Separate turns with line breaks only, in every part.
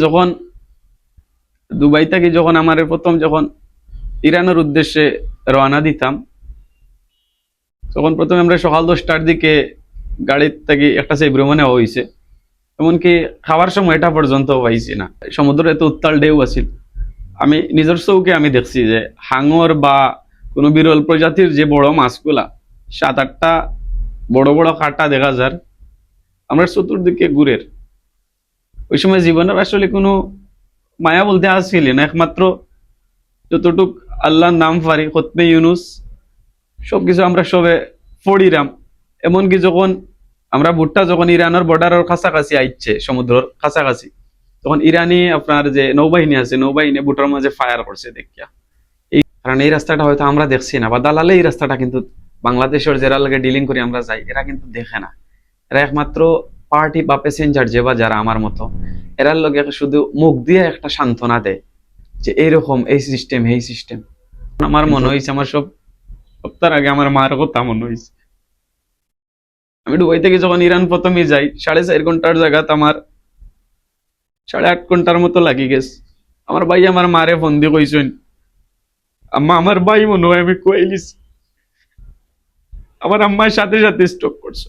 যখন দুবাই থেকে যখন আমার প্রথম যখন ইরানের উদ্দেশ্যে রওনা দিতাম, তখন প্রথমে আমরা সকাল 10টার দিকে গাড়ির থেকে একটা সেই ভ্রমণে হয়েছে। এমনকি খাওয়ার সময়টা পর্যন্ত পাইছি না, সমুদ্রের এত উত্তাল ঢেউ আছিল। আমি নিজের চৌকে আমি দেখছি যে হাঙর বা কোনো বিরল প্রজাতির যে বড় মাছগুলা 7-8টা বড় বড় কাঁটা দেখা যায় আমরা চতুর্দিকে ঘুরের। ওই সময় জীবনের আসলে কোনো মায়া বলতে আসছিল না, একমাত্র যতটুক আল্লাহর নাম পারি খতমে ইউনুস সবকিছু আমরা সবে পড়িরাম। এমনকি যখন আমরা ভুট্টা যখন ইরানের বর্ডারের কাছাকাছি আইচ্ছে, সমুদ্রের কাছাকাছি, তখন ইরানি আপনার যে নৌবাহিনী আছে, নৌবাহিনী বুটার মাঝে ফায়ার করছে দেখিয়া। এই কারণ এই রাস্তাটা হয়তো আমরা দেখছি না, বা দালালে এই রাস্তাটা কিন্তু বাংলাদেশের যারা লাগে ডিলিং করে আমরা যাই, এরা কিন্তু দেখে না। এরা একমাত্র পার্টি বা প্যাসেঞ্জার যে বা যারা আমার মতো, এরার লগে শুধু মুখ দিয়ে একটা সান্ত্বনা দেয় যে এইরকম এই সিস্টেম এই সিস্টেম। আমার মনে হয়েছে আমার সপ্তাহ আগে আমার মার কথা মনে হয়েছে। আমি দুবাই থেকে যখন ইরান প্রথমে যাই 4.5 ঘন্টার জায়গা আমার 8.5 ঘন্টার মতো লাগি গেছে। আমার ভাই আমার মারে ফোন দিয়ে কইছেন, আম্মা আমার ভাই মনে হয় আমি কইলিস, আমার আম্মার সাথে সাথে স্ট্রোক করছে।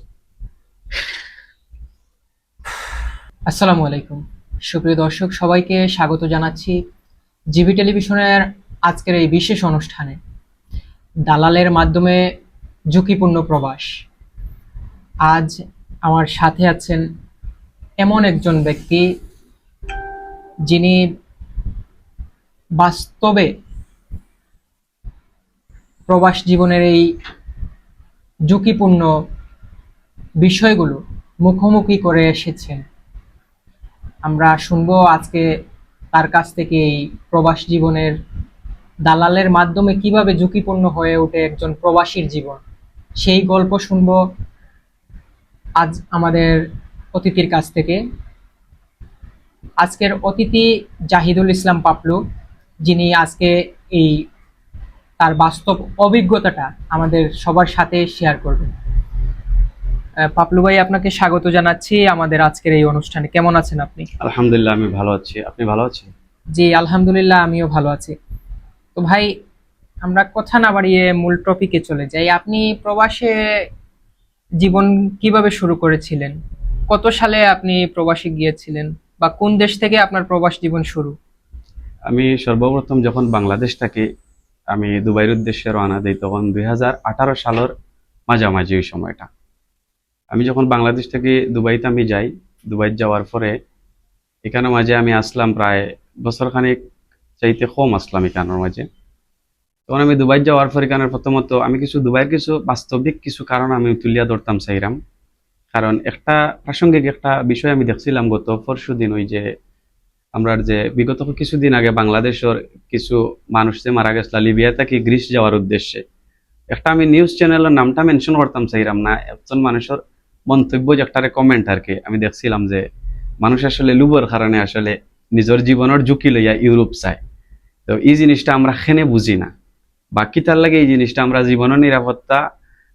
আসসালামু আলাইকুম। সুপ্রিয় দর্শক, সবাইকে স্বাগত জানাচ্ছি জিবি টেলিভিশনের আজকের এই বিশেষ অনুষ্ঠানে, দালালের মাধ্যমে ঝুঁকিপূর্ণ প্রবাস। আজ আমার সাথে আছেন এমন একজন ব্যক্তি যিনি বাস্তবে প্রবাস জীবনের এই ঝুঁকিপূর্ণ বিষয়গুলো মুখোমুখি করে এসেছেন। আমরা শুনবো আজকে তার কাছ থেকে এই প্রবাস জীবনের দালালের মাধ্যমে কিভাবে ঝুঁকিপূর্ণ হয়ে ওঠে একজন প্রবাসীর জীবন, সেই গল্প শুনবো আজ আমাদের অতিথির কাছ থেকে। আজকের অতিথি জাহিদুল ইসলাম পাপলু, যিনি আজকে এই তার বাস্তব অভিজ্ঞতাটা আমাদের সবার সাথে শেয়ার করবেন। পাপলু ভাই, আপনাকে স্বাগত জানাচ্ছি আমাদের আজকের এই অনুষ্ঠানে। কেমন আছেন আপনি?
আলহামদুলিল্লাহ, আমি ভালো আছি। আপনি ভালো আছেন?
জি আলহামদুলিল্লাহ, আমিও ভালো আছি। তো ভাই, আমরা কথা না বাড়িয়ে মূল টপিকে চলে যাই। আপনি প্রবাসে জীবন কিভাবে শুরু করেছিলেন? কত সালে আপনি প্রবাসে গিয়েছিলেন, বা কোন দেশ থেকে আপনার প্রবাস জীবন শুরু?
আমি সর্বপ্রথম যখন বাংলাদেশ থেকে আমি দুবাইয়ের উদ্দেশ্যে রওনা দিই, তখন 2018 সালের মাঝামাঝি ওই সময়টা। আমি যখন বাংলাদেশ থেকে দুবাইতে আমি যাই, দুবাই যাওয়ার পরে এখানে মাঝে আমি আসলাম প্রায় বছরখানেক চাইতে কম আসলাম এখানের মাঝে। তখন আমি দুবাই যাওয়ার পর এখানে প্রথমত আমি কিছু দুবাইয়ের কিছু বাস্তবিক কিছু কারণ আমি তুলিয়া ধরতাম চাইরাম। কারণ একটা প্রাসঙ্গিক একটা বিষয় আমি দেখছিলাম গত পরশু দিন, ওই যে আমরা যে বিগত কিছুদিন আগে বাংলাদেশের কিছু মানুষ যে মারা গেছিল লিবিয়া থেকে গ্রিস যাওয়ার উদ্দেশ্যে, একটা আমি নিউজ চ্যানেলের নামটা মেনশন করতাম চাইরাম না, একজন মানুষের মন্তব্য যে একটা কমেন্ট আর কি আমি দেখছিলাম যে মানুষ আসলে লুবর কারণে আসলে নিজের জীবনের ঝুঁকি লইয়া ইউরোপ চায়। তো এই জিনিসটা আমরা খেনে বুঝি না, বাকি তার লাগে এই জিনিসটা আমরা জীবনের নিরাপত্তা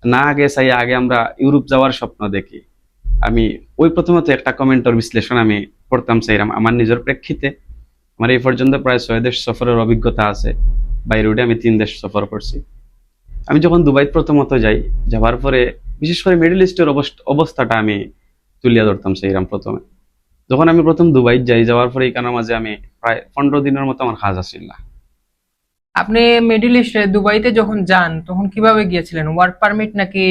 না আগে চাই, আগে আমরা ইউরোপ যাওয়ার স্বপ্ন দেখি। আমি ওই প্রথমত একটা কমেন্টের বিশ্লেষণ আমি করতাম চাইলাম আমার নিজের প্রেক্ষিতে। আমার এই পর্যন্ত প্রায় 6 দেশ সফরের অভিজ্ঞতা আছে, বাইরে উঠে আমি 3 দেশ সফর করছি। আমি যখন দুবাই প্রথমত যাই, যাওয়ার পরে বিশেষ করে মিডল ইস্টের অবস্থাটা আমি তুলিয়া ধরতাম সেইরাম প্রথমে। যখন আমি প্রথম দুবাই যাই, যাওয়ার পরে এখানের মাঝে আমি প্রায় 15 দিনের মতো আমার কাজ আসছিল না।
আপনি মিডল ইস্টে দুবাইতে যখন যান তখন কিভাবে গিয়েছিলেন? ওয়ার্ক পারমিট নাকি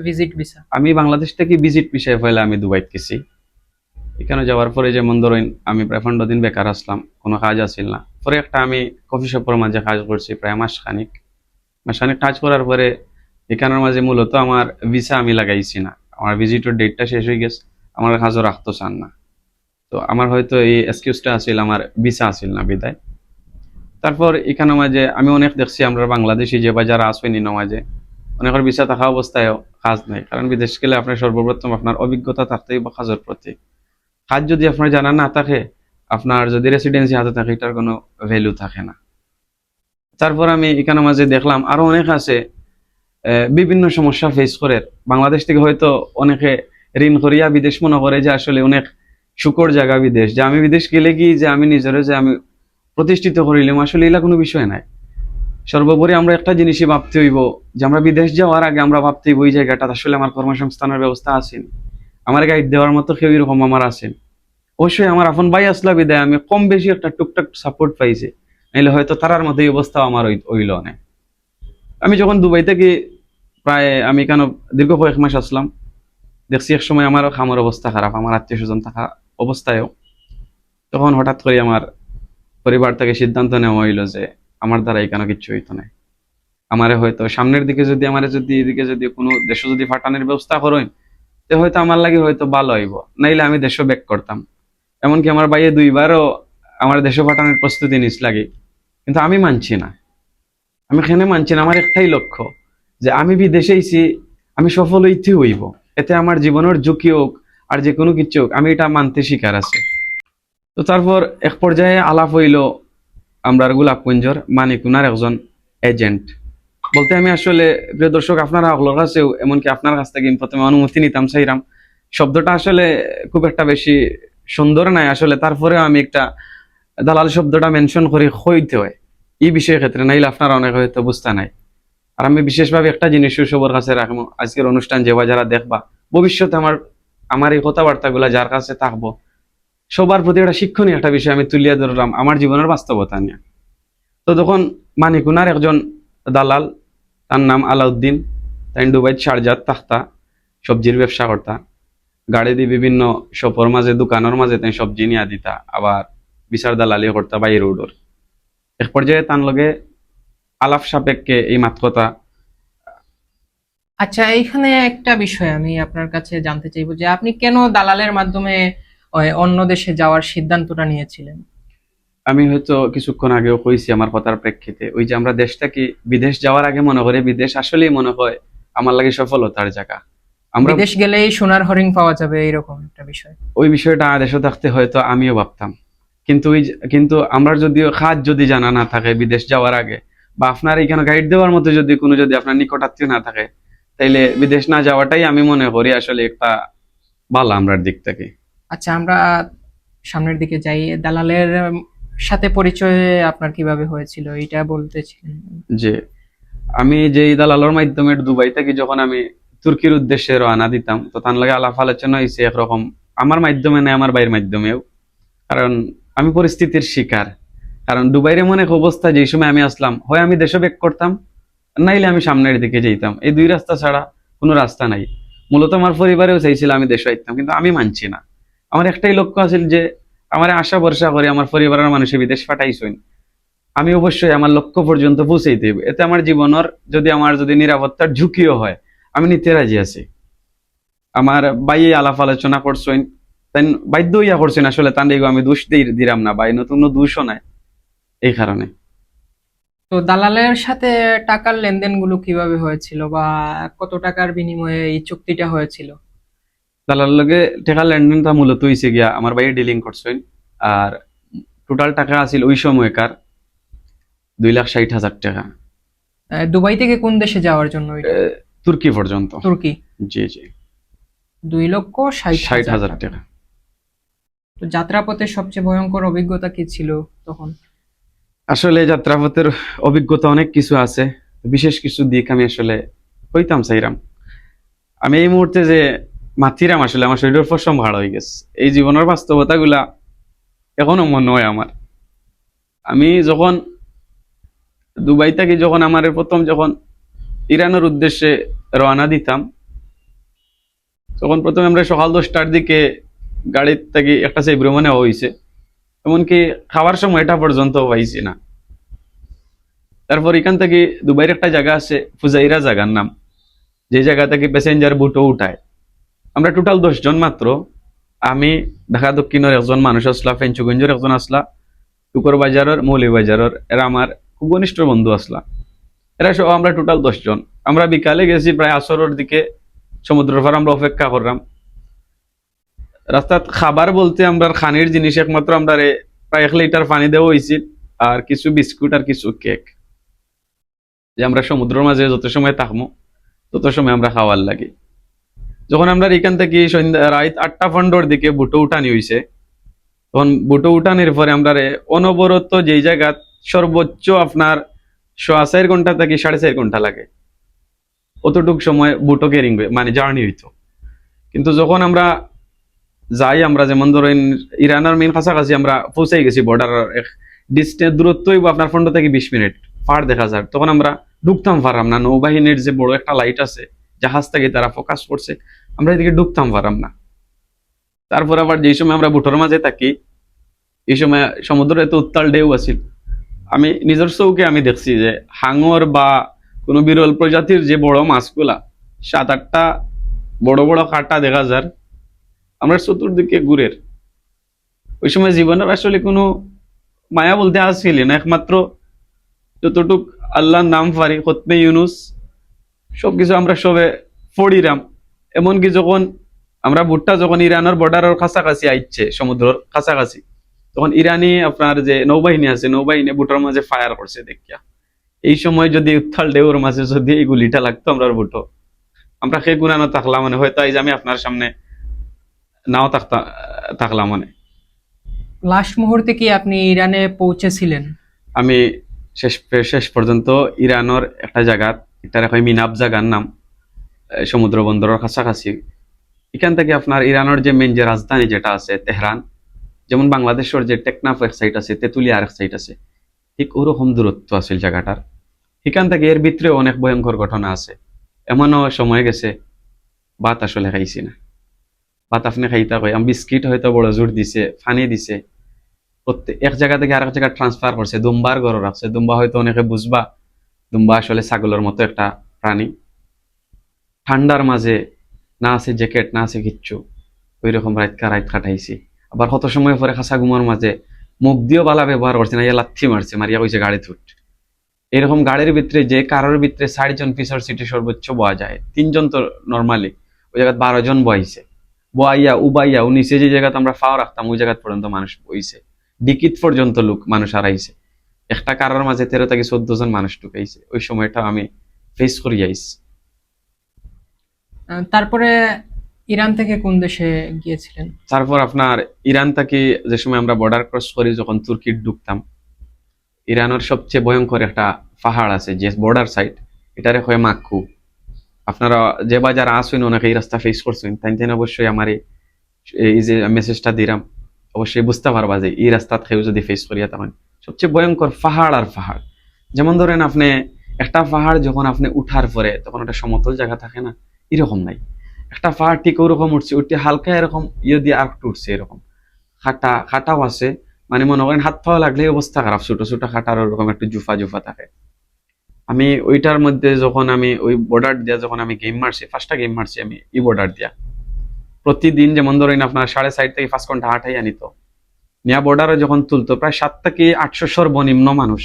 ভিজিট ভিসা?
আমি বাংলাদেশ থেকে ভিজিট বিষয়ে ফেলে আমি দুবাই গেছি। এখানে যাওয়ার পরে যেমন ধরেন আমি প্রায় 15 দিন বেকার আসলাম, কোনো কাজ আসছিল না। পরে একটা আমি কফি শপের মাঝে কাজ করছি প্রায় মাসখানিক কাজ করার পরে এখানের মাঝে মূলত আমার ভিসা আমি লাগাইছি না, আমার ভিজিটর ডেটটা শেষ হয়ে গেছে, আমার কাজও রাখতে চান না। তো আমার হয়তো এই এক্সকিউজটা আসছিল আমার ভিসা আসছিল না বিদায়। তারপর এখানে মাঝে আমি অনেক দেখছি আমরা বাংলাদেশি যে বা যারা আসেনি মাঝে অনেকের ভিসা থাকা অবস্থায় কাজ নেই। কারণ বিদেশ গেলে আপনার সর্বপ্রথম আপনার অভিজ্ঞতা থাকতেই বা কাজের প্রতি, কাজ যদি আপনার জানা না থাকে, আপনার যদি রেসিডেন্সি হাতে থাকে, এটার কোনো ভ্যালু থাকে না। তারপর আমি এখানে মাঝে দেখলাম আরো অনেক আছে বিভিন্ন সমস্যা ফেস করে। বাংলাদেশ থেকে হয়তো অনেকে ঋণ করিয়া বিদেশ মনে করে যে আসলে অনেক শুকর জায়গা বিদেশ, যে আমি বিদেশ গেলে কি যে আমি নিজের যে আমি প্রতিষ্ঠিত করিলাম, আসলে এলা কোনো বিষয় নাই। সর্বোপরি আমরা একটা জিনিসই ভাবতে হইব যে আমরা বিদেশ যাওয়ার আগে আমরা ভাবতে হইব ওই জায়গাটা আসলে আমার কর্মসংস্থানের ব্যবস্থা আছেন, আমার গাইড দেওয়ার মতো কেউ এরকম আমার আছেন। অবশ্যই আমার আপন ভাই আসলা বিদায় আমি কম বেশি একটা টুকটাক সাপোর্ট পাইছি, নাইলে হয়তো তারার মতো এই অবস্থা আমার হইল না। আমি যখন দুবাই থেকে প্রায় আমি কেন দীর্ঘ কয়েক মাস আসলাম, দেখছি এক সময় আমার খামার অবস্থা খারাপ, আমার আত্মীয় স্বজন থাকা অবস্থায়ও। তখন হঠাৎ করে আমার পরিবার থেকে সিদ্ধান্ত নেওয়া হইলো যে আমার দ্বারা কেন কিচ্ছু হইতো না। আমারে হয়তো সামনের দিকে যদি আমার যদি এদিকে যদি কোনো দেশ যদি ফাটানোর ব্যবস্থা করেন, তো হয়তো আমার লাগে হয়তো ভালো হইব, নাইলে আমি দেশও ব্যাক করতাম। এমনকি আমার ভাইয়ে দুইবারও আমার দেশও ফাটানোর প্রস্তুতি নিস লাগে, কিন্তু আমি মানছি না। আমি এখানে মানছি না, আমার একটাই লক্ষ্য যে আমি বিদেশে আইছি, আমি সফল হইতে হইব, এতে আমার জীবনের ঝুঁকি হোক আর যে কোনো কিছু হোক, আমি এটা মানতে শিকার আছে। তো তারপর এক পর্যায়ে আলাপ হইল আমরা গোলাপগঞ্জর মানিকুনার একজন এজেন্ট। বলতে আমি আসলে প্রিয় দর্শক আপনারা সকলের কাছেও এমনকি আপনার কাছ থেকে আমি প্রথমে অনুমতি নিতাম চাইরাম, শব্দটা আসলে খুব একটা বেশি সুন্দর নাই আসলে, তারপরেও আমি একটা দালাল শব্দটা মেনশন করে হইতে হয় এই বিষয়ের ক্ষেত্রে, নাইলে আপনারা অনেক হয়তো বুঝতে নাই। আর আমি বিশেষভাবে একটা জিনিস সবার কাছে রাখবো, আজকের অনুষ্ঠান যে বা যারা দেখবা, ভবিষ্যতে আমার আমার এই কথাবার্তাগুলা যার কাছে থাকবো, সবার প্রতি একটা শিক্ষণীয় একটা বিষয় আমি তুলিয়া ধরলাম আমার জীবনের বাস্তবতা নিয়ে। তো তখন মানিকুনার একজন দালাল, তার নাম আলাউদ্দিন, তাই দুবাই শারজাত থাকতা, সবজির ব্যবসা করতা, গাড়ি দিয়ে বিভিন্ন শপর মাঝে দোকানের মাঝে তাই সবজি নিয়ে দিতা, আবার বিচার দালালি করতা বাই রোডর। এক পর্যায়ে তার লগে আলাপ সাপেক্ষে এই মাত কথা।
আচ্ছা, এইখানে একটা বিষয় আমি আপনার কাছে জানতে চাইবো যে আপনি কেন দালালের মাধ্যমে অন্য দেশে যাওয়ার সিদ্ধান্তটা নিয়েছিলেন?
আমি হয়তো কিছুক্ষণ আগেও কইছি আমার কথার প্রেক্ষিতে, ওই যে আমরা দেশটাকে বিদেশ যাওয়ার আগে মনে করি বিদেশ আসলেই মনে হয় আমার লাগে সফলতার জায়গা, আমরা
বিদেশ গেলেই সোনার হরিণ পাওয়া যাবে এরকম একটা বিষয়।
ওই বিষয়টা দেশে থাকতে হয়তো আমিও ভাবতাম। কিন্তু কিন্তু আমরা যদিও খাত যদি জানা না থাকে বিদেশ যাওয়ার আগে, বা আপনার এখানে গাইড দেওয়ার মতো যদি কোনো যদি আপনার নিকট আত্মীয় না থাকে, তাইলে বিদেশ না যাওয়াটাই আমি মনে করি আসলে একটা ভালো আমরার দিক থেকে।
আচ্ছা, আমরা সামনের দিকে যাই। দালালের সাথে পরিচয় আপনার কিভাবে হয়েছিল এটা বলতেছিলেন।
যে আমি যে দালালোর মাধ্যমে দুবাই থেকে যখন আমি তুর্কির উদ্দেশ্যে রওনা দিতাম, তো তার লাগে আলাপ আলোচনা হয়েছে একরকম আমার মাধ্যমে নেই আমার ভাইয়ের মাধ্যমেও। কারণ আমি পরিস্থিতির শিকার, কারণ দুবাইয়ের এমন এক অবস্থা যে সময় আমি আসলাম, হয় আমি দেশে ব্যাক করতাম, নাইলে আমি সামনের দিকে যেতাম, এই দুই রাস্তা ছাড়া কোনো রাস্তা নাই। মূলত আমার পরিবারেও চাইছিল আমি দেশে আইতাম, কিন্তু আমি মানছি না। আমার একটাই লক্ষ্য আছিল যে আমার আশা ভরসা করে আমার পরিবারের মানুষে বিদেশ পাঠাইছেন, আমি অবশ্যই আমার লক্ষ্য পর্যন্ত পৌঁছাইতে হবে, এতে আমার জীবনের যদি আমার যদি নিরাপত্তার ঝুঁকিও হয় আমি নিতে রাজি আছি। আমার বাইয়ে আলাপ আলোচনা করছেন, তাই বাধ্য হইয়া করছেন আসলে, তান আমি দোষ দিলাম না, বাই নতুন দোষও নাই এই কারণে।
তো দালালের সাথে টাকার লেনদেনগুলো কিভাবে হয়েছিল বা কত টাকার বিনিময়ে এই চুক্তিটা হয়েছিল?
দালার লগে টাকা লেনদেনটা মূলত হইছে গিয়া আমার ভাই ডিলিং করছেন। আর টোটাল টাকা আছিল ওই সময়কার 2,60,000 টাকা।
দুবাই থেকে কোন দেশে যাওয়ার জন্য এটা?
তুর্কি পর্যন্ত।
তুর্কি।
জি জি।
2,60,000
60,000
টাকা।
টাকা।
তো যাত্রাপথে সবচেয়ে ভয়ঙ্কর অভিজ্ঞতা কি ছিল তখন?
আসলে যাত্রাপথের অভিজ্ঞতা অনেক কিছু আছে, বিশেষ কিছু দিক আমি আসলে কইতাম চাইরাম। আমি এই মুহূর্তে যে মাথিরাম আসলে আমার শরীরের পশম ভাড় হয়ে গেছে, এই জীবনের বাস্তবতা গুলা এখনো মনে হয় আমার। আমি যখন দুবাই থেকে যখন আমার প্রথম যখন ইরানের উদ্দেশ্যে রওনা দিতাম, তখন প্রথমে আমরা সকাল 10টার দিকে গাড়ির থেকে একটা সেই ভ্রমণে হয়েছে, এমনকি খাওয়ার সময় এটা পর্যন্ত পাইছি না। তারপর এখান থেকে দুবাইয়ের একটা জায়গা আছে ফুজাইরা জায়গার নাম, যে জায়গা থেকে প্যাসেঞ্জার বুটও উঠায়। আমরা টোটাল 10 জন মাত্র, আমি ঢাকা দক্ষিণের একজন মানুষ আসলা, ফেঞ্চুগঞ্জের একজন আসলা, টুকর বাজারের মৌলিবাজারের, এরা আমার খুব ঘনিষ্ঠ বন্ধু আসলা, এরা সহ আমরা টোটাল 10 জন। আমরা বিকালে গেছি প্রায় আসরের দিকে, সমুদ্রের পার আমরা অপেক্ষা করলাম। রাস্তাত খাবার বলতে আমরা খানির জিনিস একমাত্র আমরা প্রায় 1 লিটার পানি দেওয়া হয়েছিল, আর কিছু বিস্কুট আর কিছু কেক, যে আমরা সমুদ্রের মাঝে যত সময় থাকবো তত সময় আমরা খাওয়ার লাগে। যখন আমরা এখান থেকে সন্ধ্যা রাত 8টা-15টার দিকে বুটো উঠানি হইছে, তখন বুটো উঠানির পরে আমরা অনবরত যেই জায়গা সর্বোচ্চ আপনার 4.5 ঘন্টা থেকে 4.5 ঘন্টা লাগে, অতটুক সময় বুটো গেরিং মানে জার্নি হইতো। কিন্তু যখন আমরা যাই, আমরা যেমন ধরেন ইরানের মেন কাছাকাছি আমরা পৌঁছাই গেছি, বর্ডার ডিস্টেন্স দূরত্ব হইব আপনার 15 থেকে 20 মিনিট, পাহাড় দেখা যায়, তখন আমরা ঢুকতাম পারলাম না। নৌবাহিনীর যে বড় একটা লাইট আছে জাহাজ থেকে তারা ফোকাস করছে, আমরা এদিকে ঢুকতাম পারলাম না। তারপর আবার যেই সময় আমরা বুটোর মাঝে থাকি, এই সময় সমুদ্রের এত উত্তাল ঢেউ আছিল, আমি নিজের চৌকে আমি দেখছি যে হাঙর বা কোনো বিরল প্রজাতির যে বড় মাছগুলা 7-8টা বড় বড় কাঁটা দেখা যায় আমরা চতুর্দিকে ঘুরের। ওই সময় জীবনের আসলে কোনো মায়া বলতে আসছিল না, একমাত্র যতটুক আল্লাহর নাম পারি, খতমে ইউনুস, সবকিছু আমরা সবে পড়িরাম। এমনকি যখন আমরা ভুট্টা যখন ইরানের বর্ডারের কাছাকাছি আইছে, সমুদ্রের কাছাকাছি, তখন ইরানি আপনার যে নৌবাহিনী আছে, নৌবাহিনী বুটোর মাঝে ফায়ার করছে দেখিয়া। এই সময় যদি উত্তাল ঢেউর মাঝে যদি এই গুলিটা লাগতো আমরা বুটো, আমরা সে গুণানো থাকলাম মানে, হয়তো এই যে আমি আপনার সামনে নাও থাকলাম মানে।
লাস্ট মুহূর্তে কি আপনি ইরানে পৌঁছেছিলেন?
আমি শেষ শেষ পর্যন্ত ইরানের একটা জায়গা, এটার হয় মিনাব জায়গার নাম, সমুদ্র বন্দরের কাছাকাছি। এখান থেকে আপনার ইরানের যে মেন যে রাজধানী যেটা আছে তেহরান, যেমন বাংলাদেশের যে টেকনাফ এক সাইড আছে, তেতুলিয়া আরেক সাইড আছে, ঠিক ওরকম দূরত্ব আছে জায়গাটার। এখান থেকে এর ভিতরে অনেক ভয়ঙ্কর ঘটনা আছে। এমনও সময় গেছে ভাত আসলে খাইছি না। ভাত আপনি খাইতা কই, আমি বিস্কিট হয়তো বড় জোর দিছে, ফানি দিছে, প্রত্যেক এক জায়গা থেকে আরেক জায়গায় ট্রান্সফার করছে, দুম্বার ঘর রাখছে। দুম্বা হয়তো অনেকে বুঝবা, দুম্বা আসলে ছাগলের মতো একটা প্রাণী। ঠান্ডার মাঝে না আছে জ্যাকেট, না আছে কিচ্ছু, ওই রকম রাত কাটাইছি। আবার কত সময় পরে খাসা ঘুমার মাঝে মুখ দিয়েও বালা ব্যবহার করছে না, ইয়া লাথি মারছে, মারিয়া কইছে গাড়ি তুট। এরকম গাড়ির ভিতরে যে কারোর ভিতরে 4 জন পিছর সিটে সর্বোচ্চ বয়া যায়, 3 জন তো নর্মালি, ওই জায়গায় 12 জন বয়াইছে। বয়াইয়া উবাইয়া ও নিচে যে জায়গাতে আমরা ফাও রাখতাম ওই জায়গা পর্যন্ত মানুষ বইছে, ডিকিট পর্যন্ত লোক মানুষ হারাইছে। একটা কারোর মাঝে 13 থেকে 14 জন মানুষ ঢুকাইছে। ওই সময়টা আমি ফেস করি যাইছি।
তারপরে ইরান থেকে কোন দেশে গিয়েছিলেন?
তারপর আপনার ইরান থেকে যে সময় আমরা বর্ডার ক্রস করি, যখন তুর্কি ঢুকতাম, ইরানের সবচেয়ে ভয়ঙ্কর একটা পাহাড় আছে যে বর্ডার সাইড, এটারে হয় মাক্কু। আপনারা যে বা যারা আসুন অনেকে এই রাস্তা ফেস করছেন, তাই তাই অবশ্যই আমার এই যে মেসেজটা দিলাম, অবশ্যই বুঝতে পারবা যে এই রাস্তা খেয়েও যদি ফেস করিয়া, তখন সবচেয়ে ভয়ঙ্কর পাহাড় আর পাহাড়। যেমন ধরেন আপনি একটা পাহাড় যখন আপনি উঠার পরে তখন ওটা সমতল জায়গা থাকে না, এরকম নাই। একটা পাহাড় ঠিক ওরকম উঠছে, উঠে হালকা এরকম ইয়ে দিয়ে আর একটু উঠছে, এরকম খাটা খাটাও আছে। মানে মনে করেন হাত পাওয়া লাগলে অবস্থা খারাপ, ছোট ছোট খাটার ওরকম একটু জুফা জুফা থাকে। আমি ওইটার মধ্যে যখন আমি ওই বর্ডার দিয়া যখন আমি গেম মারছি, ফার্স্টটা গেম মারছি আমি এই বর্ডার দিয়া। প্রতিদিন যেমন ধরেন আপনার 4.5 থেকে 5 ঘন্টা হাঁটাই আনিত, নিয়া বর্ডারে যখন তুলতো প্রায় 7 থেকে 800 সর্বনিম্ন মানুষ।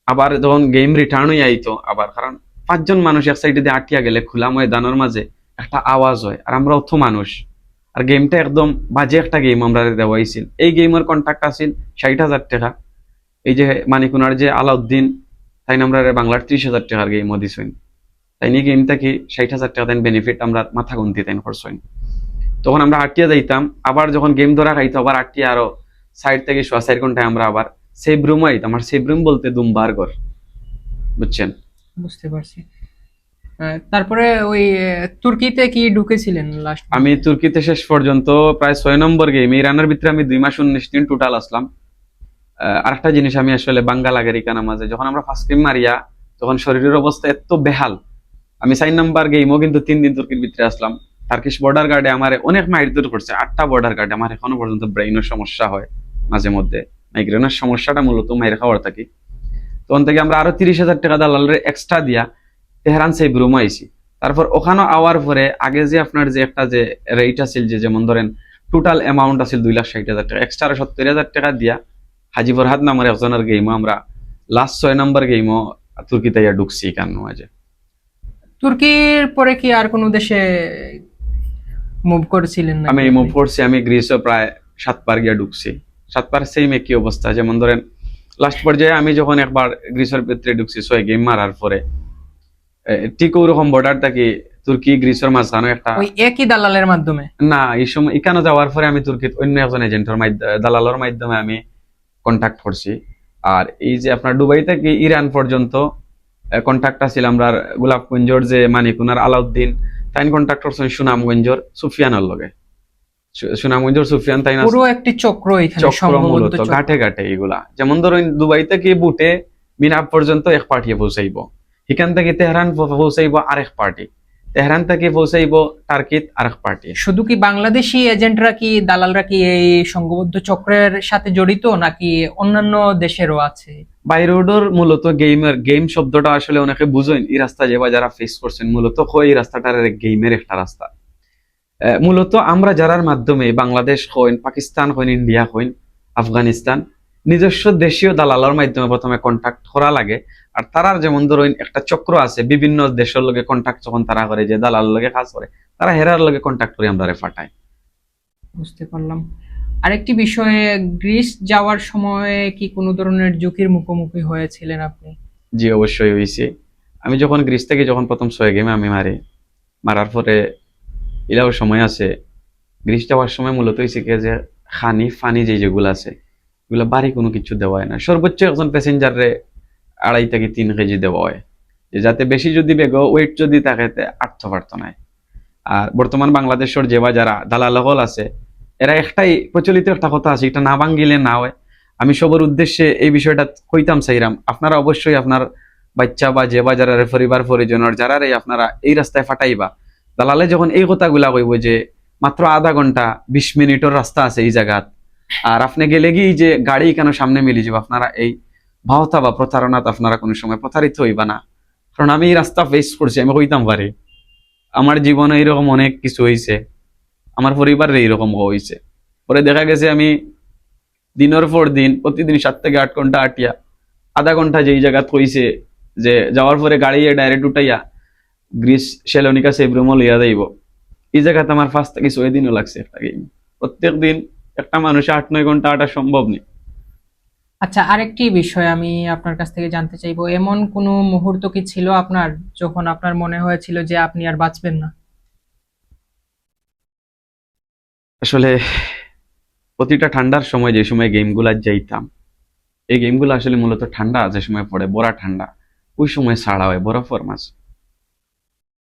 আবার যখন গেম রিটার্ন হয়ে আইতো, আবার কারণ 5 জন মানুষ এক সাইডে দিয়ে আটিয়া গেলে খোলা ময়দানের মাঝে একটা আওয়াজ হয়, আর আমরা অত মানুষ, আর গেমটা একদম বাজে একটা গেম আমরা দেওয়া হয়েছিল। এই গেমের কন্ট্রাক্ট আছিল 60,000 টাকা। এই যে মানিকুনার যে আলাউদ্দিন, তাই আমরা বাংলার 30,000 টাকার গেম দিছইন, তাই নিয়ে গেমটা কি 60,000 টাকা দেন বেনিফিট আমরা মাথা গুনতি তাই খরচইন। তখন আমরা আটিয়া যাইতাম, আবার যখন গেম ধরা খাইতো আবার আটিয়া আরো 60 থেকে 4 ঘন্টায় আমরা আবার সেভ রুম আইতাম। আমার সেভ রুম বলতে দুম্বার ঘর, বুঝছেন।
বুঝতে পারছি। তারপরে ওই তুর্কিতে কি ঢুকেছিলেন লাস্ট?
আমি তুর্কিতে শেষ পর্যন্ত প্রায় 6 নম্বর গেম, ইরানের ভিতরে আমি 2 মাস 19 দিন টোটাল আসলাম। আরেকটা জিনিস আমি আসলে বাঙ্গা লাগের ইকানা মাঝে, যখন আমরা ফার্স্ট গেম মারিয়া তখন শরীরের অবস্থা এত বেহাল। আমি 4 নম্বর গেমও কিন্তু 3 দিন তুর্কির ভিতরে আসলাম। টার্কিশ বর্ডার গার্ডে আমার অনেক মাইর দূর করছে, 8টা বর্ডার গার্ডে। আমার এখনো পর্যন্ত ব্রেইনের সমস্যা হয় মাঝে মধ্যে, মাইগ্রেনের সমস্যাটা মূলত মাইর খাওয়ার থাকি। তখন থেকে আমরা আরো 30,000 টাকা দালালের এক্সট্রা দিয়া তেহরান সেভ রুম আইছি। তারপর ওখানে আওয়ার পরে আগে যে আপনার যে একটা যে রেট আছিল, যে যেমন ধরেন টোটাল অ্যামাউন্ট আছিল 2,60,000 টাকা, এক্সট্রা 70,000 টাকা দিয়া হাজি ফরহাদ নামের একজনের গেমও আমরা লাস্ট 6 নম্বর গেমও তুর্কিতে ঢুকছি কেন আজ।
তুর্কির পরে কি আর কোনো দেশে মুভ করেছিলেন না?
আমি মুভ করছি, আমি গ্রিসও প্রায় 7 বার গিয়া ঢুকছি। 7 বার সেম একই অবস্থা। যেমন ধরেন লাস্ট পর্যায়ে আমি যখন একবার গ্রিসের ভিতরে ঢুকছি 6 গেম মারার পরে, ঠিক ওরকম বর্ডার থাকি তুর্কি গ্রিসের মাঝখানে একটা,
ওই একই দালালের মাধ্যমে?
না এই সময় এখানে যাওয়ার পরে আমি তুর্কিত অন্য একজন এজেন্টের দালালের মাধ্যমে আমি কন্ট্যাক্ট করছি। আর এই যে আপনার দুবাই থেকে ইরান পর্যন্ত কন্ট্যাক্ট আছিল আমরা গোলাপগঞ্জর যে মানিকুনার আলাউদ্দিন, তাইন কন্ট্যাক্ট করছেন সুনামগঞ্জর সুফিয়ানের লগে। সুনামগঞ্জর সুফিয়ান তাই না,
পুরো একটি চক্র এখানে
চক্র
সম্ভবত
মূলত
চক্র।
ঘাটে ঘাটে এগুলা। যেমন ধরুন দুবাই থেকে বুটে মিনাব পর্যন্ত এক পার্টি পৌঁছাইব, এখান থেকে তেহরান পৌঁছাইব আরেক পার্টি, তেহরান থেকে পৌঁছাইব টার্কিত আরেক পার্টি।
শুধু কি বাংলাদেশি এজেন্টরা কি দালালরা কি এই সংঘবদ্ধ চক্রের সাথে জড়িত, নাকি অন্যান্য দেশেরও আছে? বাইরোডর
মূলত গেম শব্দটা আসলে অনেকে বুঝেন এই রাস্তা যে বা যারা ফেস করছেন, মূলত এই রাস্তাটার গেমের একটা রাস্তা। মূলত আমরা যারার মাধ্যমে বাংলাদেশ হইন, পাকিস্তান হইন, ইন্ডিয়া হইন, আফগানিস্তান নিজস্ব দেশীয় দালালের মাধ্যমে প্রথমে কন্ট্যাক্ট করা লাগে। আর তারার যেমন ধরুন একটা চক্র আছে, বিভিন্ন দেশের লগে কন্ট্যাক্ট যখন তারা করে, যে দালাল লগে কাজ করে, তারা হেরার লগে কন্ট্যাক্ট করে আমরা পাঠায়।
বুঝতে পারলাম। আরেকটি বিষয়ে, গ্রিস যাওয়ার সময় কি কোনো ধরনের ঝুঁকির মুখোমুখি হয়েছিলেন আপনি?
জি অবশ্যই হয়েছে। আমি যখন গ্রিস থেকে যখন প্রথম 6 গেমে আমি মারার পরে এলাও সময় আছে, গ্রিস যাওয়ার সময় মূলত হয়েছে কি যে ফানি যেগুলো আছে এগুলো বাড়ি কোনো কিছু দেওয়া হয় না। সর্বোচ্চ একজন প্যাসেঞ্জারে 2.5 থেকে 3 কেজি দেওয়া হয়, যে যাতে বেশি যদি ওয়েট যদি থাকে আটতে পারতো না। আর বর্তমান বাংলাদেশের যে বা যারা দালাল হল আছে, এরা একটাই প্রচলিত একটা কথা আছে, এটা না ভাঙ্গিলে না হয়। আমি সবার উদ্দেশ্যে এই বিষয়টা কইতাম চাইরাম, আপনারা অবশ্যই আপনার বাচ্চা বা যে বা যারা পরিবার পরিজনের যারা আপনারা এই রাস্তায় ফাটাইবা, দালালে যখন এই কথাগুলা কইব যে মাত্র আধা ঘন্টা 20 মিনিটের রাস্তা আছে এই জায়গাত, আর আপনি গেলে কি যে গাড়ি কেন সামনে মিলে যাব, আপনারা এই ভাওতা বা প্রতারণাত আপনারা কোনো সময় প্রতারিত হইবা না। কারণ আমি এই রাস্তা ফেস করছি, আমি কইতাম পারি আমার জীবনে এইরকম অনেক কিছু হয়েছে, আমার পরিবারের এইরকম হয়েছে। পরে দেখা গেছে আমি দিনের পর দিন প্রতিদিন 7 থেকে 8 ঘন্টা আটিয়া আধা ঘন্টা যেই জায়গা কইছে যে যাওয়ার পরে গাড়ি ডাইরেক্ট উঠাইয়া গ্রিস সেলোনিকা সেব্রুমো লইয়া যাইব, এই জায়গাতে আমার 5 থেকে 6 দিনও লাগছে একটা গেম। প্রত্যেক দিন একটা মানুষে 8-9 ঘন্টা আটা সম্ভব নেই।
আচ্ছা, আরেকটি বিষয় আমি আপনার কাছ থেকে জানতে চাইবো, এমন কোনো মুহূর্ত কি ছিল আপনার যখন আপনার মনে হয়েছিল যে আপনি আর বাঁচবেন না?
আসলে প্রতিটা ঠান্ডার সময় যে সময় গেমগুলা যাইতাম, এই গেমগুলো আসলে মূলত ঠান্ডা যে সময় পড়ে, বড় ঠান্ডা, ওই সময় ছাড়া হয় বরফের মাছ।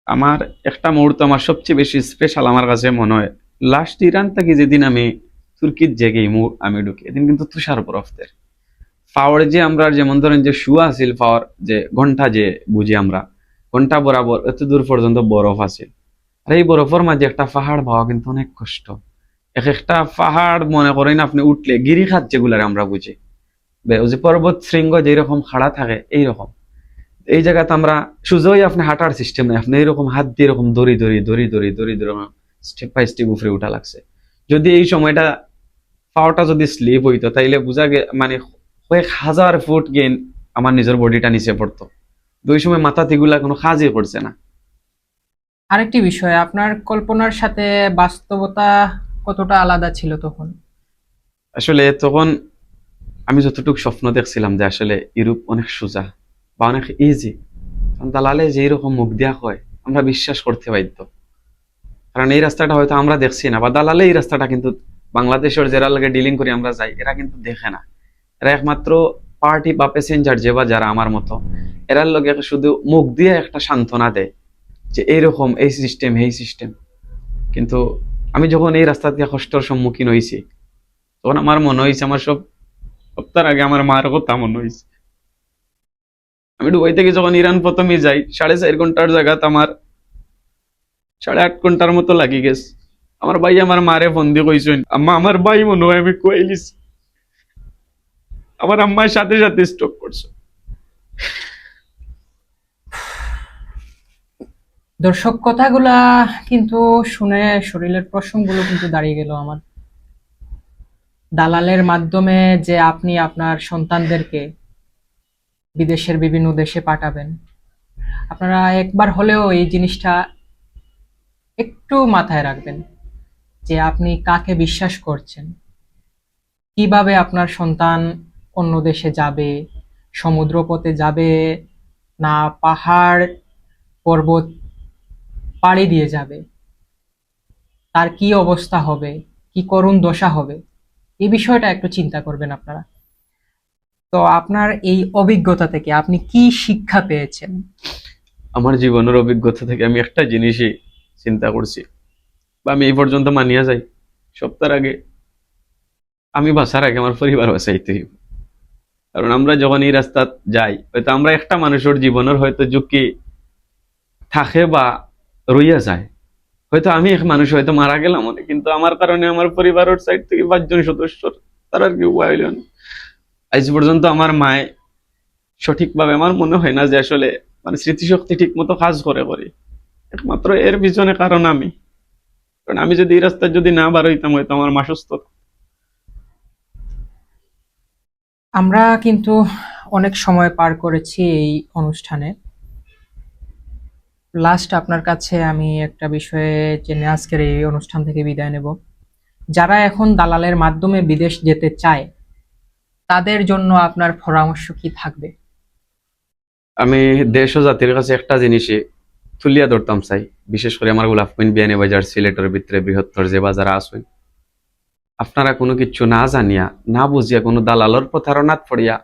আমার একটা মুহূর্ত আমার সবচেয়ে বেশি স্পেশাল আমার কাছে মনে হয়, লাস্ট ইরান থেকে যেদিন আমি তুর্কির যে গেম আমি ঢুকি, এদিন কিন্তু তুষার বরফদের পাওয়ার যে আমরা যেমন ধরেন যে শু আছিল পাওয়ার যে ঘন্টা যে বুঝি আমরা, ঘন্টা বরাবর এত দূর পর্যন্ত বরফ আছে। আর এই বরফের মাঝে একটা পাহাড় পাওয়া কিন্তু অনেক কষ্ট। এক একটা পাহাড় মনে করেন আপনি উঠলে গিরিখাত যেগুলার আমরা বুঝি, ওই যে পর্বত শৃঙ্গ যেরকম খাড়া থাকে এইরকম, এই জায়গাতে আমরা সুযোগই আপনি হাঁটার সিস্টেম নেই, আপনি এরকম হাত দিয়ে এরকম দড়ি স্টেপ বাই স্টেপ উপরে উঠা লাগছে। যদি এই সময়টা পাওয়াটা যদি স্লিপ হইতো তাইলে বুঝা মানে কয়েক হাজার ফুট গেইন আমার নিজের বডিটা নিচে পড়তো। ওই সময় মাথা তিগুলা কোনো কাজই করছে না।
আরেকটি বিষয়, আপনার কল্পনার সাথে বাস্তবতা কতটা আলাদা ছিল তখন?
আসলে তখন আমি যতটুকু স্বপ্ন দেখছিলাম যে আসলে ইউরোপ অনেক সোজা বা অনেক ইজি, দালালে যে এরকম মুখ দেয়া হয় আমরা বিশ্বাস করতে বাধ্য। কারণ এই রাস্তাটা হয়তো আমরা দেখছি না, বা দালালে এই রাস্তাটা কিন্তু বাংলাদেশের যারা লাগে ডিলিং করে আমরা যাই, এরা কিন্তু দেখে না। এরা একমাত্র পার্টি বা প্যাসেঞ্জার যে বা যারা আমার মতো, এরার লগে শুধু মুখ দিয়ে একটা সান্ত্বনা দেয় যে এইরকম এই সিস্টেম। কিন্তু আমি যখন এই রাস্তা দিয়ে কষ্টর সম্মুখীন হয়েছি, তখন আমার মনে হয়েছে আমার সপ্তাহ আগে আমার মার কথা মনে হয়েছে। আমি দুবাই থেকে যখন ইরান প্রথমে যাই, 4.5 ঘন্টার জায়গা আমার 8.5 ঘন্টার মতো লাগি গেছে। আমার ভাই আমার মারে ফোন দিয়ে কইছেন, আম্মা আমার ভাই মনে হয় আমি কইলিস, আমার আম্মার সাথে সাথে স্ট্রোক করছে।
দর্শক, কথাগুলা কিন্তু শুনে শরীরের পশমগুলো কিন্তু দাঁড়িয়ে গেল আমার। দালালের মাধ্যমে যে আপনি আপনার সন্তানদেরকে বিদেশের বিভিন্ন দেশে পাঠাবেন, আপনারা একবার হলেও এই জিনিসটা একটু মাথায় রাখবেন যে আপনি কাকে বিশ্বাস করছেন। কিভাবে আপনার সন্তান অন্য দেশে যাবে, সমুদ্রপথে যাবে না পাহাড় পর্বত পাড়ি দিয়ে যাবে, তার কি অবস্থা হবে, কি করুণ দশা হবে, এই বিষয়টা একটু চিন্তা করবেন আপনারা। তো আপনার এই অভিজ্ঞতা থেকে আপনি কি শিক্ষা পেয়েছেন?
আমার জীবনের অভিজ্ঞতা থেকে আমি একটা জিনিসই চিন্তা করছি, বা আমি এই পর্যন্ত মানিয়া যাই, সপ্তাহের আগে আমি বাঁচার আগে আমার পরিবার বাঁচাইতে হইব। কারণ আমরা যখন এই রাস্তা যাই, হয়তো আমরা একটা মানুষের জীবনের হয়তো ঝুঁকি থাকে বা রইয়া যায়। হয়তো আমি এক মানুষ হয়তো মারা গেলাম অনেক, কিন্তু আমার কারণে আমার পরিবারের সাইড থেকে 5 জন সদস্য তার আর কি উপায় হইল না। আজ পর্যন্ত আমার মায় সঠিকভাবে, আমার মনে হয় না যে আসলে মানে স্মৃতিশক্তি ঠিক মতো কাজ করে একমাত্র এর পিছনে কারণ আমি। কারণ আমি যদি এই রাস্তায় যদি না বার হইতাম, হয়তো আমার মা সুস্থ।
আমরা কিন্তু অনেক সময় পার করেছি এই অনুষ্ঠানে। লাস্ট আপনার কাছে আমি একটা বিষয়ে জেনে আজকের এই অনুষ্ঠান থেকে বিদায় নেব। যারা এখন দালালের মাধ্যমে বিদেশ যেতে চায়, তাদের জন্য আপনার পরামর্শ কি থাকবে?
আমি দেশ ও জাতির কাছে একটা জিনিসই তুলিয়া ধরতাম চাই, বিশেষ করে আমার গোলাপগঞ্জ বিয়ানীবাজার সিলেটের ভিতরে বৃহত্তর যে বাজার আছে, আপনারা কোনো কিছু না জানিয়া না বুঝিয়া কোনো দালালর প্রতারণাত পড়িয়া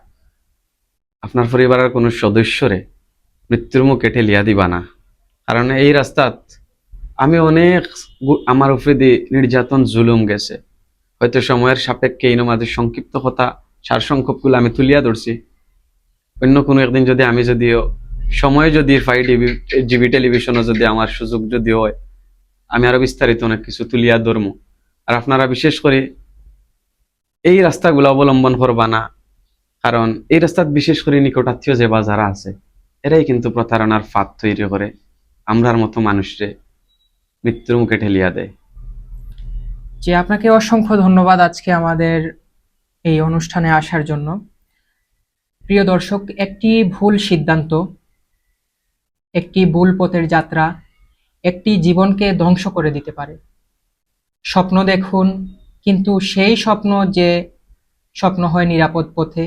আপনার পরিবারের কোনো সদস্যরে মৃত্যুর মুখে ঠেলিয়া দিবা না। কারণ এই রাস্তাত আমি অনেক আমার উপরে দিয়ে নির্যাতন জুলুম গেছে। হয়তো সময়ের সাপেক্ষে এই মাঝে সংক্ষিপ্ত কথা সারসংক্ষেপগুলো আমি তুলিয়া ধরছি। অন্য কোনো একদিন যদি আমি যদিও সময় যদি পাই, জিবি টেলিভিশনও যদি আমার সুযোগ যদি হয়, আমি আরো বিস্তারিত অনেক কিছু তুলিয়া ধরবো। আর আপনারা বিশেষ করে এই রাস্তাগুলো অবলম্বন করবা না, কারণ এই রাস্তাত বিশেষ করে নিকটাত্মীয় যে বাজারা আছে, এরাই কিন্তু প্রতারণার ফাঁদ তৈরি করে আমরার মতো মানুষরে মৃত্যুর মুখে ঠেলিয়া দেয়।
যে আপনাকে অসংখ্য ধন্যবাদ আজকে আমাদের এই অনুষ্ঠানে আসার জন্য। প্রিয় দর্শক, একটি ভুল সিদ্ধান্ত, একটি ভুল পথের যাত্রা একটি জীবনকে ধ্বংস করে দিতে পারে। স্বপ্ন দেখুন, কিন্তু সেই স্বপ্ন যে স্বপ্ন হয় নিরাপদ পথে,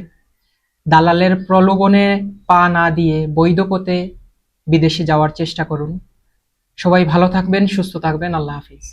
দালালের প্রলোভনে পা না দিয়ে বৈধ পথে বিদেশে যাওয়ার চেষ্টা করুন। সবাই ভালো থাকবেন, সুস্থ থাকবেন। আল্লাহ হাফিজ।